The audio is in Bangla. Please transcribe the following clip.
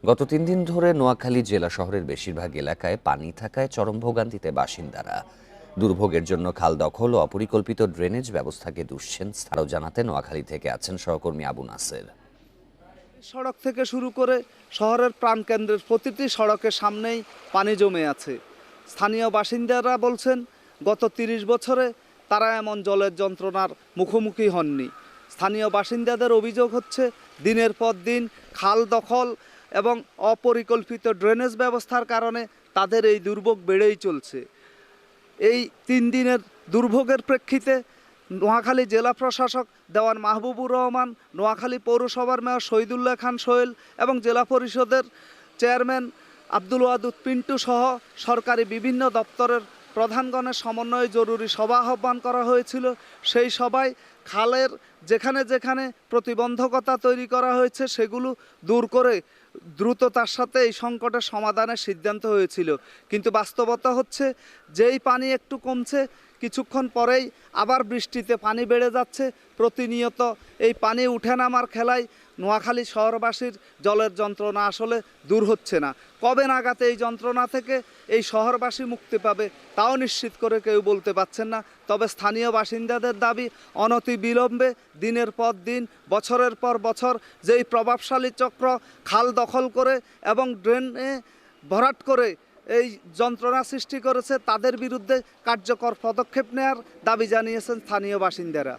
গত ৩ দিন ধরে নোয়াখালী জেলা শহরের বেশিরভাগ এলাকায় পানি থাকায় চরম ভোগান্তিতে বাসিন্দারা। দুর্ভোগের জন্য খাল দখল ও অপরিকল্পিত ড্রেনেজ ব্যবস্থাকে দুষছেন। আরও জানাতে নোয়াখালী থেকে আছেন সহকর্মী আবু নাসের। সড়ক থেকে শুরু করে শহরের প্রাণকেন্দ্রের প্রতিটি সড়কের সামনেই পানি জমে আছে। স্থানীয় বাসিন্দারা বলছেন, গত ৩০ বছরে তারা এমন জলের যন্ত্রণার মুখোমুখি হননি। স্থানীয় বাসিন্দাদের অভিযোগ হচ্ছে, দিনের পর দিন খাল দখল এবং অপরিকল্পিত ড্রেনেজ ব্যবস্থার কারণে তাদের এই দুর্ভোগ বেড়েই চলছে। এই ৩ দিনের দুর্ভোগের প্রেক্ষিতে নোয়াখালী জেলা প্রশাসক দেওয়ান মাহবুবুর রহমান, নোয়াখালী পৌরসভার মেয়র শহীদুল্লাহ খান সোহেল এবং জেলা পরিষদের চেয়ারম্যান আব্দুল ওয়াদুদ পিন্টু সহ সরকারি বিভিন্ন দপ্তরের প্রধানগণের সমন্বয়ে জরুরি সভা আহ্বান করা হয়েছিল। সেই সভায় খালের যেখানে যেখানে প্রতিবন্ধকতা তৈরি করা হয়েছে সেগুলো দূর করে দ্রুততার সাথে এই সংকটের সমাধানের সিদ্ধান্ত হয়েছিল। কিন্তু বাস্তবতা হচ্ছে, যেই পানি একটু কমছে, কিছুক্ষণ পরেই আবার বৃষ্টিতে পানি বেড়ে যাচ্ছে। প্রতিনিয়ত এই পানি উঠে নামার খেলায় নোয়াখালী শহরবাসীর জলের যন্ত্রণা আসলে দূর হচ্ছে না। কবে নাগাদ এই যন্ত্রণা থেকে এই শহরবাসী মুক্তি পাবে তাও নিশ্চিত করে কেউ বলতে পারছেন না। তবে স্থানীয় বাসিন্দাদের দাবি, অনতি বিলম্বে দিনের পর দিন, বছরের পর বছর যেই প্রভাবশালী চক্র খাল দখল করে এবং ড্রেনে ভরাট করে এই যন্ত্রণা সৃষ্টি করেছে, তাদের বিরুদ্ধে কার্যকর পদক্ষেপ নেওয়ার দাবি জানিয়েছেন স্থানীয় বাসিন্দারা।